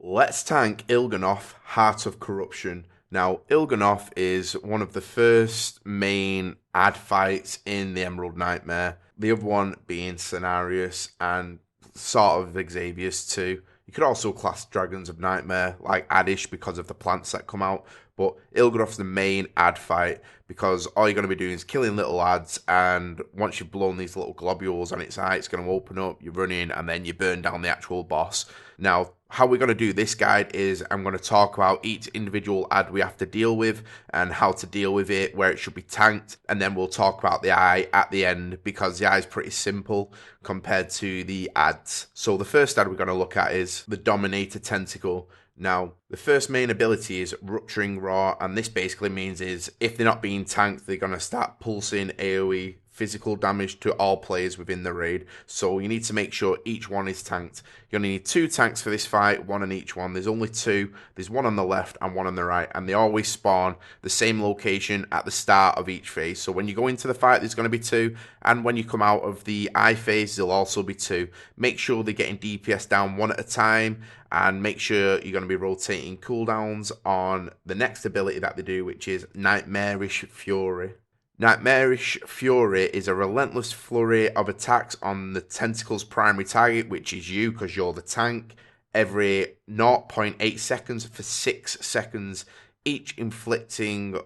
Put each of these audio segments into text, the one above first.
Let's tank Il'gynoth, Heart of Corruption. Now, Il'gynoth is one of the first main ad fights in the Emerald Nightmare. The other one being Cenarius and sort of Xavier's too. You could also class Dragons of Nightmare like addish because of the plants that come out. But Il'gynoth's the main ad fight because all you're going to be doing is killing little ads, and once you've blown these little globules on its eye, it's going to open up, you run in, and then you burn down the actual boss. Now, how we're going to do this guide is I'm going to talk about each individual ad we have to deal with and how to deal with it, where it should be tanked, and then we'll talk about the eye at the end because the eye is pretty simple compared to the ads. So the first ad we're going to look at is the Dominator tentacle. Now, the first main ability is Rupturing Roar, and this basically means is if they're not being tanked, they're going to start pulsing AoE physical damage to all players within the raid. So you need to make sure each one is tanked. You only need 2 tanks for this fight, 1 on each one. There's only 2. There's 1 on the left and 1 on the right, and they always spawn the same location at the start of each phase. So when you go into the fight, there's going to be 2, and when you come out of the eye phase, there'll also be 2. Make sure they're getting DPS down 1 at a time, and make sure you're going to be rotating cooldowns on the next ability that they do, which is Nightmarish Fury. Nightmarish Fury is a relentless flurry of attacks on the tentacle's primary target, which is you because you're the tank, every 0.8 seconds for 6 seconds, each inflicting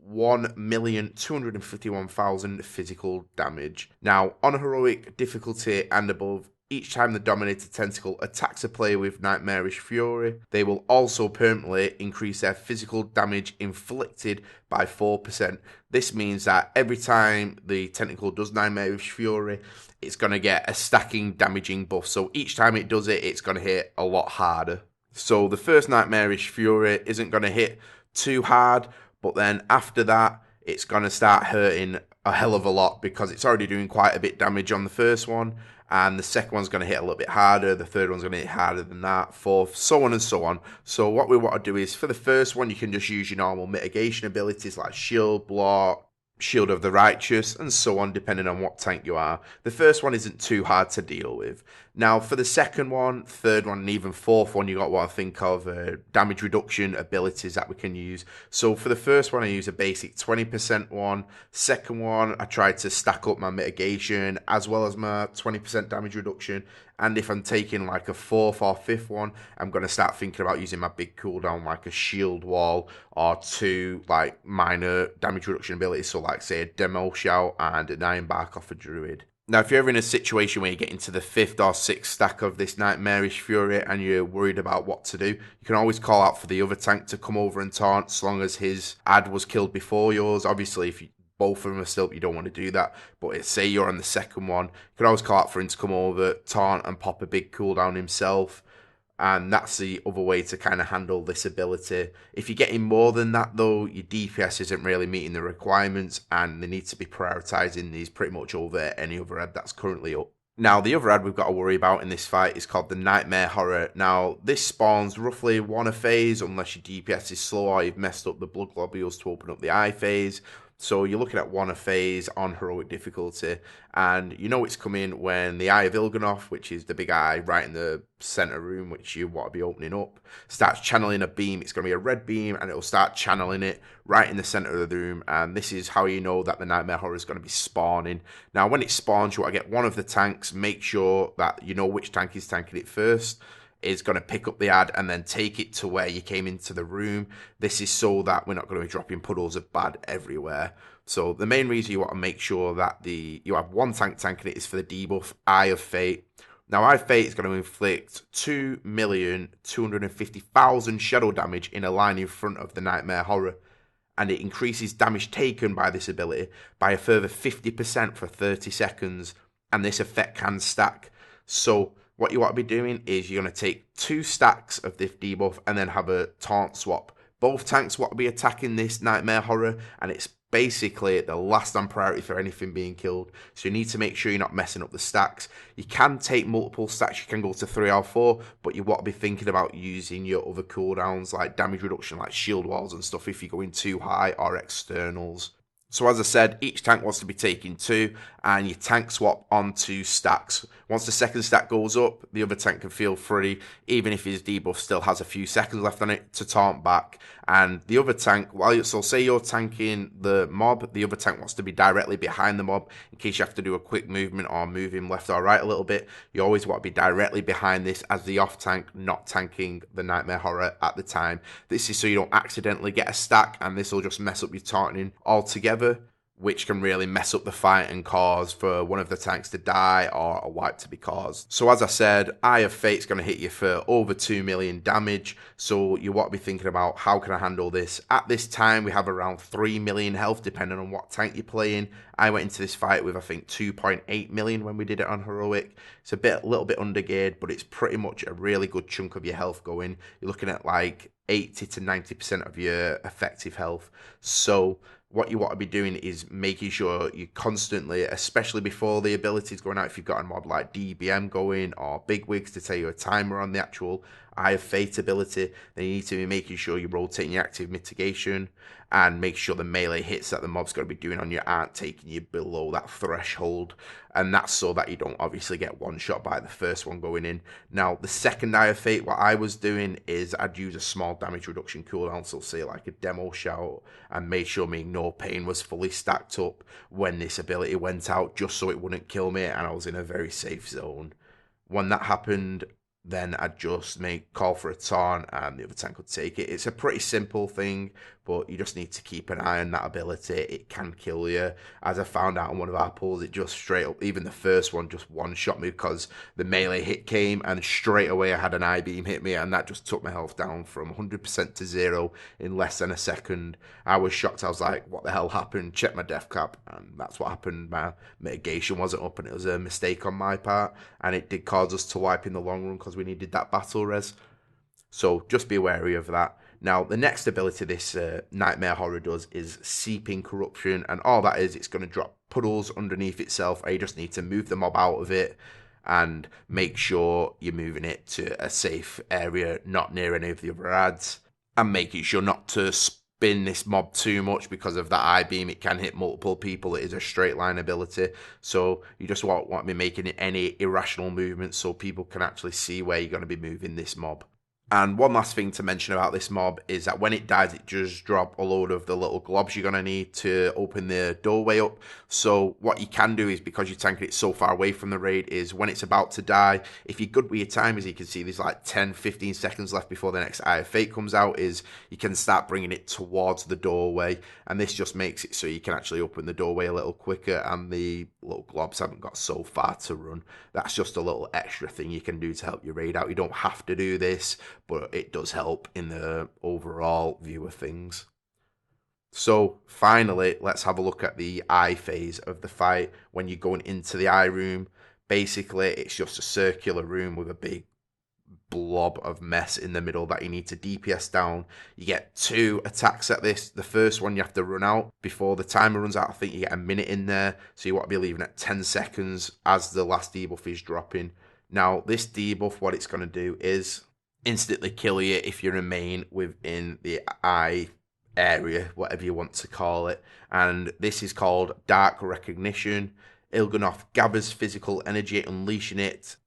1,251,000 physical damage. Now, on heroic difficulty and above, each time the Dominator Tentacle attacks a player with Nightmarish Fury, they will also permanently increase their physical damage inflicted by 4%. This means that every time the Tentacle does Nightmarish Fury, it's going to get a stacking damaging buff. So each time it does it, it's going to hit a lot harder. So the first Nightmarish Fury isn't going to hit too hard, but then after that, it's going to start hurting a hell of a lot because it's already doing quite a bit damage on the first one, and the second one's going to hit a little bit harder, the third one's going to hit harder than that, fourth, so on and so on. So what we want to do is, for the first one, you can just use your normal mitigation abilities like Shield, Block, Shield of the Righteous, and so on, depending on what tank you are. The first one isn't too hard to deal with. Now, for the second one, third one, and even fourth one, you got what I think of damage reduction abilities that we can use. So for the first one, I use a basic 20% one. Second one, I try to stack up my mitigation as well as my 20% damage reduction. And if I'm taking like a fourth or fifth one, I'm going to start thinking about using my big cooldown like a shield wall or 2 like minor damage reduction abilities. So like say a demo shout and an iron bark off a druid. Now, if you're ever in a situation where you get into the 5th or 6th stack of this Nightmarish Fury and you're worried about what to do, you can always call out for the other tank to come over and taunt as long as his ad was killed before yours. Obviously, if both of them are still up, you don't want to do that. But say you're on the second one, you can always call out for him to come over, taunt, and pop a big cooldown himself. And that's the other way to kind of handle this ability. If you're getting more than that, though, your DPS isn't really meeting the requirements, and they need to be prioritizing these pretty much over any other ad that's currently up. Now, the other ad we've got to worry about in this fight is called the Nightmare Horror. Now, this spawns roughly 1 a phase, unless your DPS is slow or you've messed up the blood globules to open up the eye phase. So you're looking at 1 a phase on heroic difficulty, and you know it's coming when the Eye of Il'gynoth, which is the big eye right in the center room, which you want to be opening up, starts channeling a beam. It's going to be a red beam, and it'll start channeling it right in the center of the room, and this is how you know that the Nightmare Horror is going to be spawning. Now, when it spawns, you want to get one of the tanks, make sure that you know which tank is tanking it first, is going to pick up the ad and then take it to where you came into the room. This is so that we're not going to be dropping puddles of bad everywhere. So the main reason you want to make sure that you have one tank tanking it is for the debuff Eye of Fate. Now, Eye of Fate is going to inflict 2,250,000 shadow damage in a line in front of the Nightmare Horror, and it increases damage taken by this ability by a further 50% for 30 seconds, and this effect can stack. So what you want to be doing is you're going to take 2 stacks of this debuff and then have a taunt swap. Both tanks want to be attacking this Nightmare Horror, and it's basically the last on priority for anything being killed. So you need to make sure you're not messing up the stacks. You can take multiple stacks, you can go to 3 or 4, but you want to be thinking about using your other cooldowns like damage reduction, like shield walls and stuff if you're going too high, or externals. So as I said, each tank wants to be taking 2, and you tank swap onto stacks. Once the second stack goes up, the other tank can feel free, even if his debuff still has a few seconds left on it, to taunt back. And the other tank, so say you're tanking the mob, the other tank wants to be directly behind the mob in case you have to do a quick movement or move him left or right a little bit. You always want to be directly behind this as the off tank, not tanking the Nightmare Horror at the time. This is so you don't accidentally get a stack, and this will just mess up your taunting altogether, which can really mess up the fight and cause for one of the tanks to die or a wipe to be caused. So as I said, Eye of Fate's going to hit you for over 2 million damage, so you want to be thinking about how can I handle this. At this time, we have around 3 million health, depending on what tank you're playing. I went into this fight with, I think, 2.8 million when we did it on Heroic. It's a little bit undergeared, but it's pretty much a really good chunk of your health going. You're looking at like 80 to 90% of your effective health. So what you want to be doing is making sure you constantly, especially before the abilities going out, if you've got a mob like DBM going or Bigwigs to tell you a timer on the actual Eye of Fate ability, then you need to be making sure you're rotating your active mitigation and make sure the melee hits that the mob's going to be doing on you aren't taking you below that threshold. And that's so that you don't obviously get one shot by the first one going in. Now, the second Eye of Fate, what I was doing is I'd use a small damage reduction cooldown, so say like a demo shout, and made sure me No Pain was fully stacked up when this ability went out, just so it wouldn't kill me and I was in a very safe zone. When that happened, then I'd just call for a taunt and the other tank could take it. It's a pretty simple thing, but you just need to keep an eye on that ability. It can kill you. As I found out on one of our pulls, it just straight up, even the first one, just one-shot me because the melee hit came and straight away I had an I-beam hit me, and that just took my health down from 100% to 0 in less than a second. I was shocked. I was like, what the hell happened? Check my death cap, and that's what happened. My mitigation wasn't up, and it was a mistake on my part, and it did cause us to wipe in the long run because we needed that battle res. So just be wary of that. Now, the next ability this Nightmare Horror does is Seeping Corruption, and all that is, it's going to drop puddles underneath itself, and you just need to move the mob out of it and make sure you're moving it to a safe area, not near any of the other ads, and making sure not to spin this mob too much because of that I-beam. It can hit multiple people. It is a straight line ability, so you just want to be making any irrational movements so people can actually see where you're going to be moving this mob. And one last thing to mention about this mob is that when it dies, it just drop a load of the little globs you're going to need to open the doorway up. So what you can do is, because you're tanking it so far away from the raid, is when it's about to die, if you're good with your time, as you can see, there's like 10-15 seconds left before the next Eye of Fate comes out, is you can start bringing it towards the doorway. And this just makes it so you can actually open the doorway a little quicker and the little globs haven't got so far to run. That's just a little extra thing you can do to help your raid out. You don't have to do this, but it does help in the overall view of things. So finally, let's have a look at the eye phase of the fight. When you're going into the eye room, basically it's just a circular room with a big blob of mess in the middle that you need to DPS down. You get 2 attacks at this. The first one you have to run out before the timer runs out. I think you get a minute in there, so you want to be leaving at 10 seconds as the last debuff is dropping. Now, this debuff, what it's going to do is instantly kill you if you remain within the eye area, whatever you want to call it. And this is called Dark Recognition. Il'gynoth gathers physical energy, unleashing it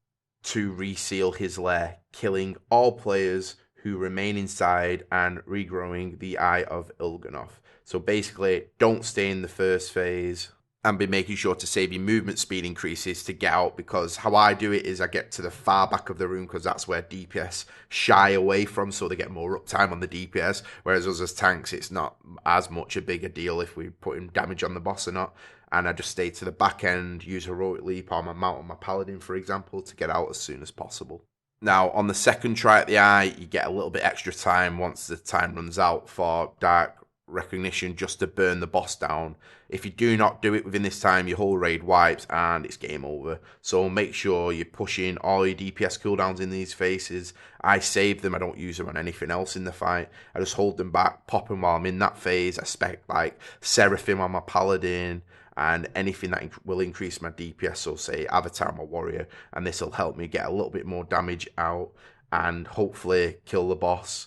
to reseal his lair, killing all players who remain inside and regrowing the Eye of Il'gynoth. So basically, don't stay in the first phase and be making sure to save your movement speed increases to get out, because how I do it is I get to the far back of the room because that's where DPS shy away from, so they get more uptime on the DPS, whereas us as tanks, it's not as much a bigger deal if we put in damage on the boss or not. And I just stay to the back end, use Heroic Leap or my mount on my Paladin, for example, to get out as soon as possible. Now, on the second try at the eye, you get a little bit extra time once the time runs out for Dark Recognition, just to burn the boss down. If you do not do it within this time, your whole raid wipes and it's game over. So make sure you're pushing all your DPS cooldowns in these phases. I save them. I don't use them on anything else in the fight. I just hold them back, pop them while I'm in that phase. I spec like Seraphim on my Paladin and anything that will increase my DPS, so say Avatar on my Warrior, and this will help me get a little bit more damage out and hopefully kill the boss.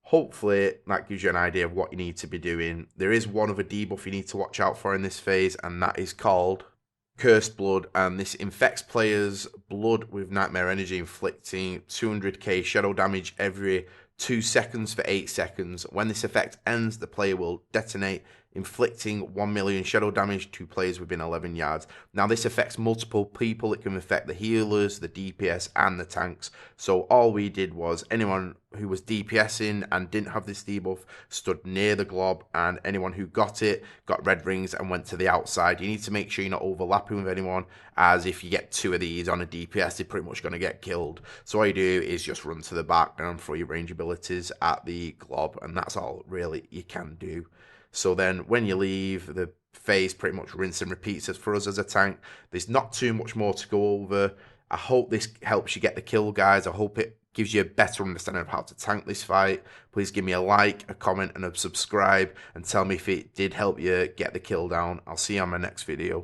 Hopefully that gives you an idea of what you need to be doing. There is one other debuff you need to watch out for in this phase, and that is called Cursed Blood, and this infects players' blood with Nightmare Energy, inflicting 200k shadow damage every 2 seconds for 8 seconds. When this effect ends, the player will detonate, inflicting 1 million shadow damage to players within 11 yards. Now, this affects multiple people. It can affect the healers, the DPS, and the tanks. So all we did was anyone who was DPSing and didn't have this debuff stood near the glob, and anyone who got it got red rings and went to the outside. You need to make sure you're not overlapping with anyone, as if you get 2 of these on a DPS, they're pretty much going to get killed. So all you do is just run to the back and throw your range abilities at the glob, and that's all really you can do. So then when you leave, the phase pretty much rinse and repeats as for us as a tank. There's not too much more to go over. I hope this helps you get the kill, guys. I hope it gives you a better understanding of how to tank this fight. Please give me a like, a comment, and a subscribe, and tell me if it did help you get the kill down. I'll see you on my next video.